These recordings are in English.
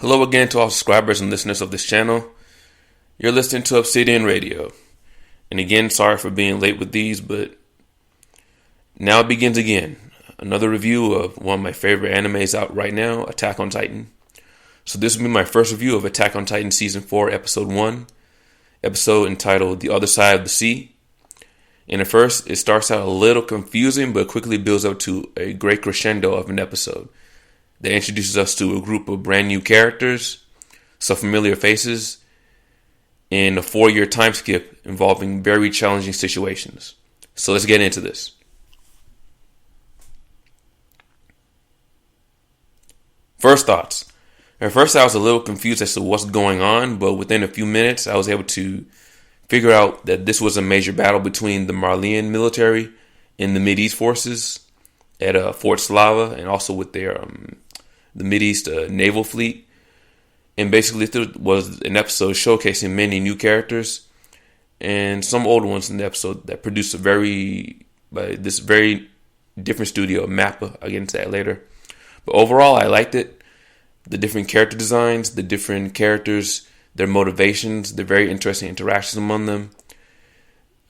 Hello again to all subscribers and listeners of this channel. You're listening to Obsidian Radio. And again, sorry for being late with these, but now it begins again. Another review of one of my favorite animes out right now, Attack on Titan. So this will be my first review of Attack on Titan Season 4, Episode 1, episode entitled The Other Side of the Sea. And at first, it starts out a little confusing, but quickly builds up to a great crescendo of an episode that introduces us to a group of brand new characters, some familiar faces, and a 4-year time skip involving very challenging situations. So let's get into this. First thoughts. At first I was a little confused as to what's going on, but within a few minutes I was able to figure out that this was a major battle between the Marleyan military and the Mideast forces at Fort Slava, and also with their the Mideast naval fleet. And basically it was an episode showcasing many new characters and some old ones in the episode that produced this very different studio, Mappa. I'll get into that later. But overall, I liked it. The different character designs, the different characters, their motivations, the very interesting interactions among them,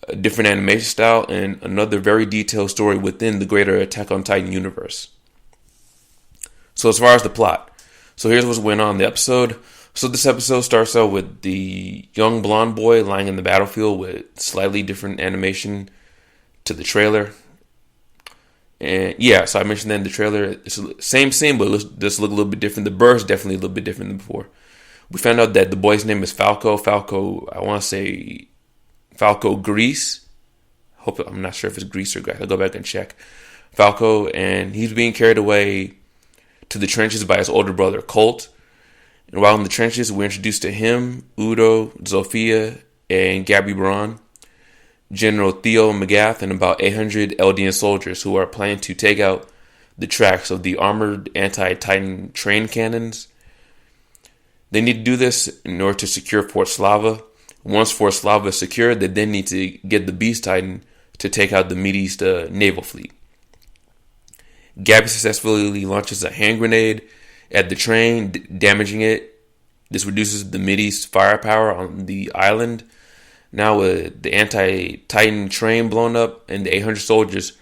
a different animation style, and another very detailed story within the greater Attack on Titan universe. So as far as the plot, so here's what's going on in the episode. So this episode starts out with the young blonde boy lying in the battlefield with slightly different animation to the trailer. And yeah, so I mentioned that in the trailer, it's the same scene, but it does look a little bit different. The bird's definitely a little bit different than before. We found out that the boy's name is Falco. I want to say Falco Grease. I'm not sure if it's Grease or Grass. I'll go back and check. Falco, and he's being carried away to the trenches by his older brother, Colt. And while in the trenches, we're introduced to him, Udo, Zofia, and Gabby Braun, General Theo Magath, and about 800 Eldian soldiers who are planning to take out the tracks of the armored anti-Titan train cannons. They need to do this in order to secure Fort Slava. Once Fort Slava is secured, they then need to get the Beast Titan to take out the Mideast naval fleet. Gabby successfully launches a hand grenade at the train, damaging it. This reduces the Mideast firepower on the island. Now with the anti-Titan train blown up and the 800 soldiers,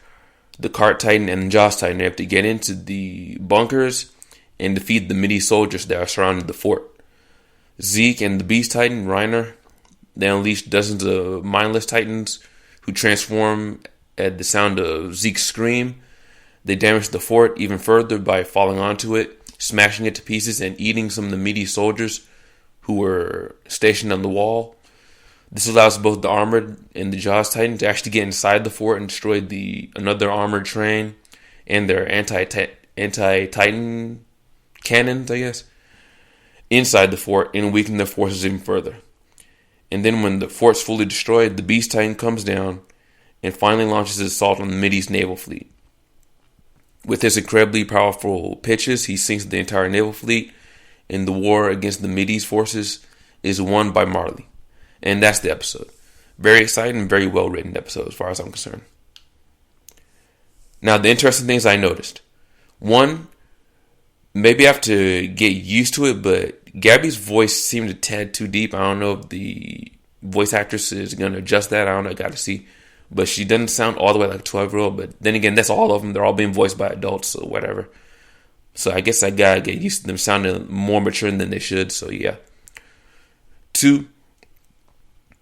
the Cart Titan and the Jaws Titan have to get into the bunkers and defeat the Mideast soldiers that are surrounding the fort. Zeke and the Beast Titan, Reiner, they unleash dozens of mindless Titans who transform at the sound of Zeke's scream. They damage the fort even further by falling onto it, smashing it to pieces, and eating some of the Mideast soldiers who were stationed on the wall. This allows both the armored and the Jaws Titan to actually get inside the fort and destroy another armored train and their anti-Titan cannons, I guess, inside the fort, and weaken their forces even further. And then when the fort's fully destroyed, the Beast Titan comes down and finally launches his assault on the Mideast naval fleet. With his incredibly powerful pitches, he sinks the entire naval fleet, and the war against the Mideast forces is won by Marley. And that's the episode. Very exciting, very well written episode as far as I'm concerned. Now, the interesting things I noticed. One, maybe I have to get used to it, but Gabby's voice seemed a tad too deep. I don't know if the voice actress is going to adjust that. I don't know. I got to see. But she doesn't sound all the way like a 12-year-old. But then again, that's all of them. They're all being voiced by adults, so whatever. So I guess I got to get used to them sounding more mature than they should. So yeah. 2,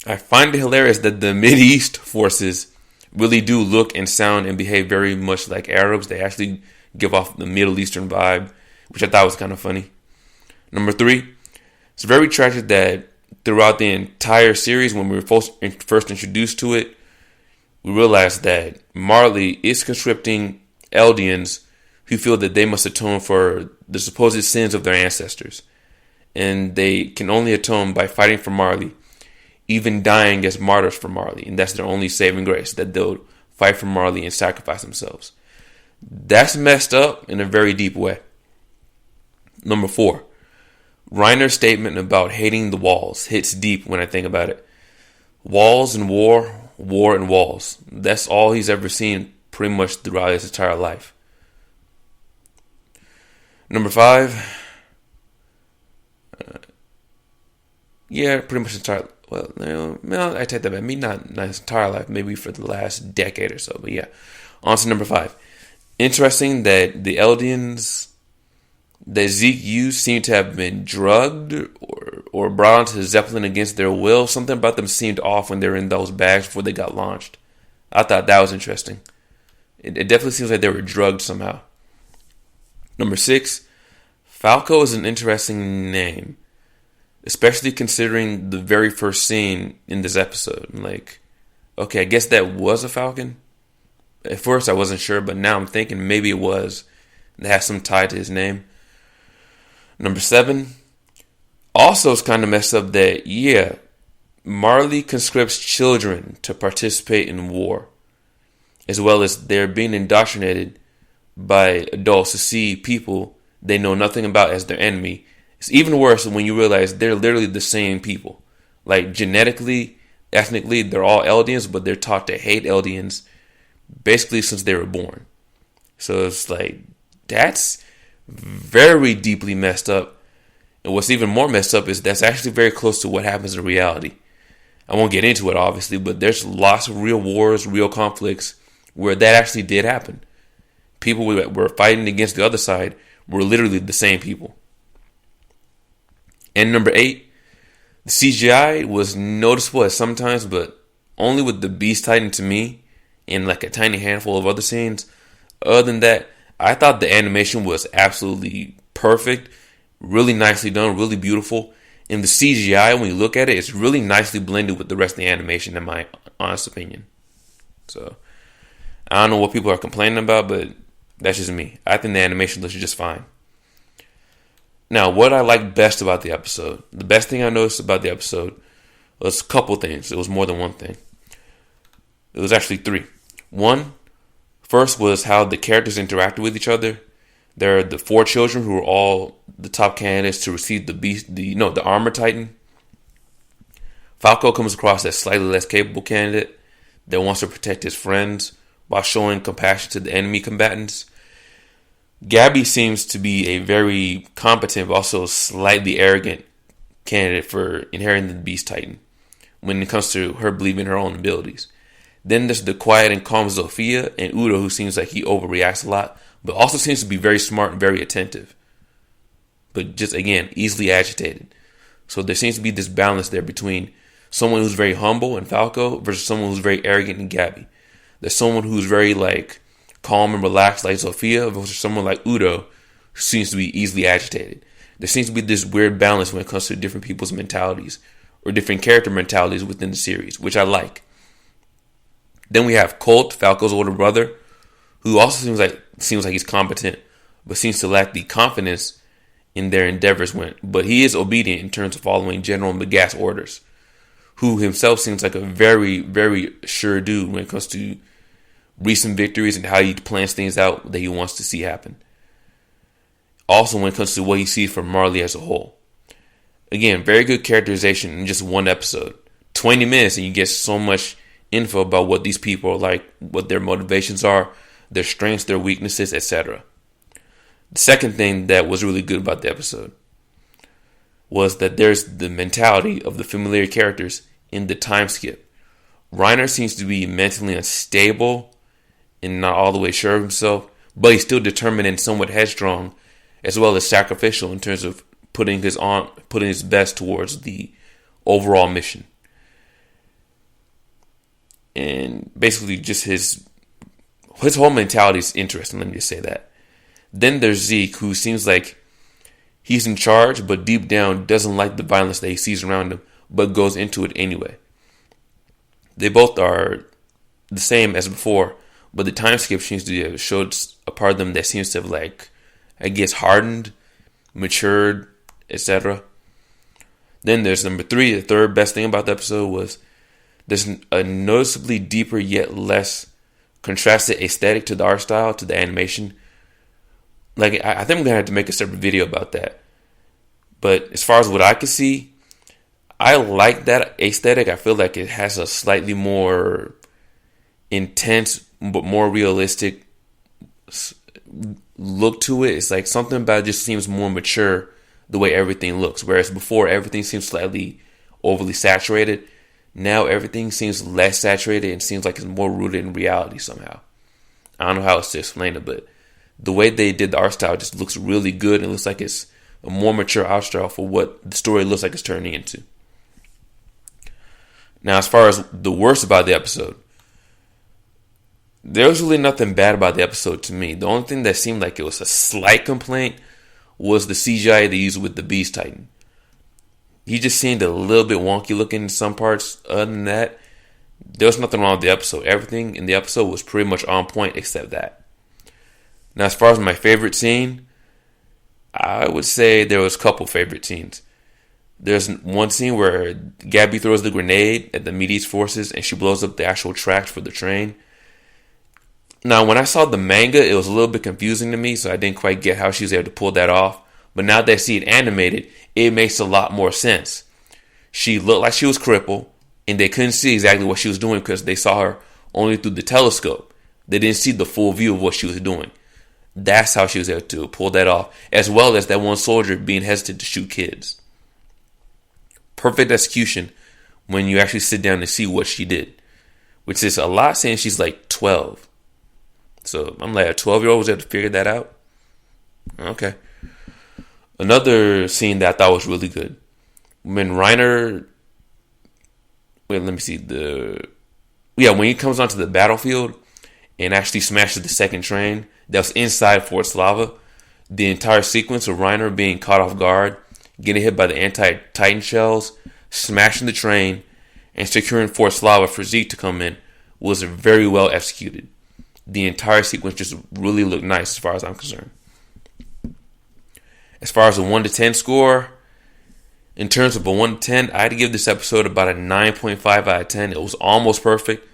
I find it hilarious that the Mideast forces really do look and sound and behave very much like Arabs. They actually give off the Middle Eastern vibe, which I thought was kind of funny. Number 3, it's very tragic that throughout the entire series, when we were first introduced to it, we realized that Marley is conscripting Eldians who feel that they must atone for the supposed sins of their ancestors. And they can only atone by fighting for Marley, even dying as martyrs for Marley. And that's their only saving grace, that they'll fight for Marley and sacrifice themselves. That's messed up in a very deep way. Number 4, Reiner's statement about hating the walls hits deep when I think about it. Walls and war and walls. That's all he's ever seen pretty much throughout his entire life. Number 5, Yeah, pretty much entire. Well, no, I take that back. Maybe not his entire life. Maybe for the last decade or so. But yeah, on to number 5. Interesting that the Eldians that Zeke used seem to have been drugged or brought onto the Zeppelin against their will. Something about them seemed off when they were in those bags before they got launched. I thought that was interesting. It definitely seems like they were drugged somehow. Number 6, Falco is an interesting name, especially considering the very first scene in this episode. Like, okay, I guess that was a Falcon. At first I wasn't sure, but now I'm thinking maybe it was. It has some tie to his name. Number 7, also it's kind of messed up that, yeah, Marley conscripts children to participate in war, as well as they're being indoctrinated by adults to see people they know nothing about as their enemy. It's even worse when you realize they're literally the same people. Like, genetically, ethnically, they're all Eldians, but they're taught to hate Eldians basically since they were born. So it's like, that's very deeply messed up. And what's even more messed up is that's actually very close to what happens in reality. I won't get into it, obviously, but there's lots of real wars, real conflicts where that actually did happen. People that were fighting against the other side were literally the same people. And number 8, the CGI was noticeable at some times, but only with the Beast Titan to me, and like a tiny handful of other scenes. Other than that, I thought the animation was absolutely perfect, really nicely done, really beautiful. And the CGI, when you look at it, it's really nicely blended with the rest of the animation, in my honest opinion. So, I don't know what people are complaining about, but that's just me. I think the animation looks just fine. Now, what I liked best about the episode, the best thing I noticed about the episode was a couple things. It was more than one thing. It was actually 3. First was how the characters interacted with each other. There are the 4 children who are all the top candidates to receive the Armor Titan. Falco comes across as slightly less capable candidate that wants to protect his friends while showing compassion to the enemy combatants. Gabby seems to be a very competent but also slightly arrogant candidate for inheriting the Beast Titan when it comes to her believing in her own abilities. Then there's the quiet and calm Zofia and Udo, who seems like he overreacts a lot, but also seems to be very smart and very attentive. But just, again, easily agitated. So there seems to be this balance there between someone who's very humble in Falco versus someone who's very arrogant in Gabby. There's someone who's very, like, calm and relaxed like Zofia versus someone like Udo who seems to be easily agitated. There seems to be this weird balance when it comes to different people's mentalities or different character mentalities within the series, which I like. Then we have Colt, Falco's older brother, who also seems like he's competent, but seems to lack the confidence in their endeavors but he is obedient in terms of following General McGath's orders, who himself seems like a very, very sure dude when it comes to recent victories and how he plans things out that he wants to see happen. Also when it comes to what he sees from Marley as a whole. Again, very good characterization in just one episode. 20 minutes and you get so much info about what these people are like, what their motivations are, their strengths, their weaknesses, etc. The second thing that was really good about the episode was that there's the mentality of the familiar characters in the time skip. Reiner seems to be mentally unstable and not all the way sure of himself, but he's still determined and somewhat headstrong, as well as sacrificial in terms of putting his best towards the overall mission. And basically just his whole mentality is interesting, let me just say that. Then there's Zeke, who seems like he's in charge, but deep down doesn't like the violence that he sees around him, but goes into it anyway. They both are the same as before, but the time skip seems to have showed a part of them that seems to have, like, I guess, hardened, matured, etc. Then there's number 3. The third best thing about the episode was there's a noticeably deeper yet less contrasted aesthetic to the art style, to the animation. Like, I think I'm going to have to make a separate video about that. But as far as what I can see, I like that aesthetic. I feel like it has a slightly more intense but more realistic look to it. It's like something about it just seems more mature the way everything looks. Whereas before, everything seems slightly overly saturated. Now everything seems less saturated and seems like it's more rooted in reality somehow. I don't know how else to explain it, but the way they did the art style just looks really good, and it looks like it's a more mature art style for what the story looks like it's turning into. Now, as far as the worst about the episode, there was really nothing bad about the episode to me. The only thing that seemed like it was a slight complaint was the CGI they used with the Beast Titan. He just seemed a little bit wonky looking in some parts. Other than that, there was nothing wrong with the episode. Everything in the episode was pretty much on point except that. Now, as far as my favorite scene, I would say there was a couple favorite scenes. There's one scene where Gabby throws the grenade at the Medes forces and she blows up the actual tracks for the train. Now, when I saw the manga, it was a little bit confusing to me, so I didn't quite get how she was able to pull that off. But now that I see it animated, it makes a lot more sense. She looked like she was crippled, and they couldn't see exactly what she was doing because they saw her only through the telescope. They didn't see the full view of what she was doing. That's how she was able to pull that off, as well as that one soldier being hesitant to shoot kids. Perfect execution when you actually sit down and see what she did, which is a lot saying she's like 12. So I'm like, a 12-year-old was able to figure that out? Okay. Another scene that I thought was really good. When Reiner... Wait, let me see. When he comes onto the battlefield and actually smashes the second train that was inside Fort Slava, the entire sequence of Reiner being caught off guard, getting hit by the anti-Titan shells, smashing the train, and securing Fort Slava for Zeke to come in was very well executed. The entire sequence just really looked nice as far as I'm concerned. As far as a 1 to 10 score, in terms of a 1 to 10, I had to give this episode about a 9.5 out of 10. It was almost perfect.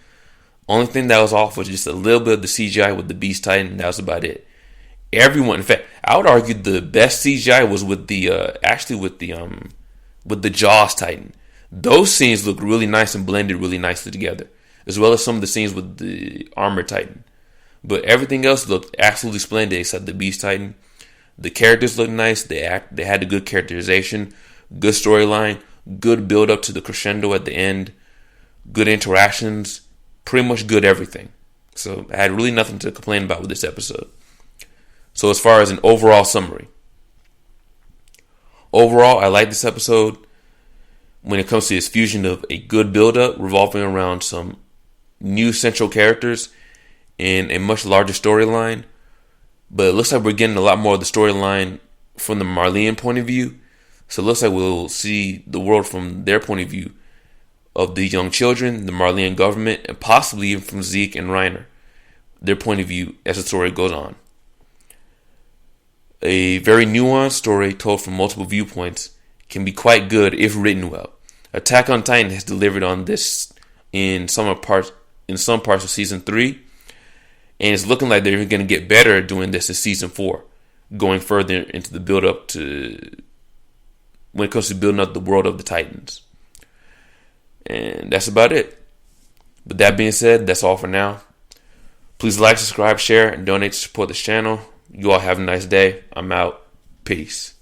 Only thing that was off was just a little bit of the CGI with the Beast Titan, and that was about it. Everyone, in fact, I would argue the best CGI was with the Jaws Titan. Those scenes looked really nice and blended really nicely together, as well as some of the scenes with the Armor Titan. But everything else looked absolutely splendid except the Beast Titan. The characters looked nice. They had a good characterization, good storyline, good build up to the crescendo at the end, good interactions, pretty much good everything. So I had really nothing to complain about with this episode. So as far as an overall summary, I like this episode when it comes to its fusion of a good build up revolving around some new central characters and a much larger storyline. But it looks like we're getting a lot more of the storyline from the Marleyan point of view. So it looks like we'll see the world from their point of view of the young children, the Marleyan government, and possibly even from Zeke and Reiner, their point of view as the story goes on. A very nuanced story told from multiple viewpoints can be quite good if written well. Attack on Titan has delivered on this in some parts of season 3. And it's looking like they're even going to get better at doing this in season 4, going further into the build up to when it comes to building up the world of the Titans. And that's about it. With that being said, that's all for now. Please like, subscribe, share, and donate to support this channel. You all have a nice day. I'm out. Peace.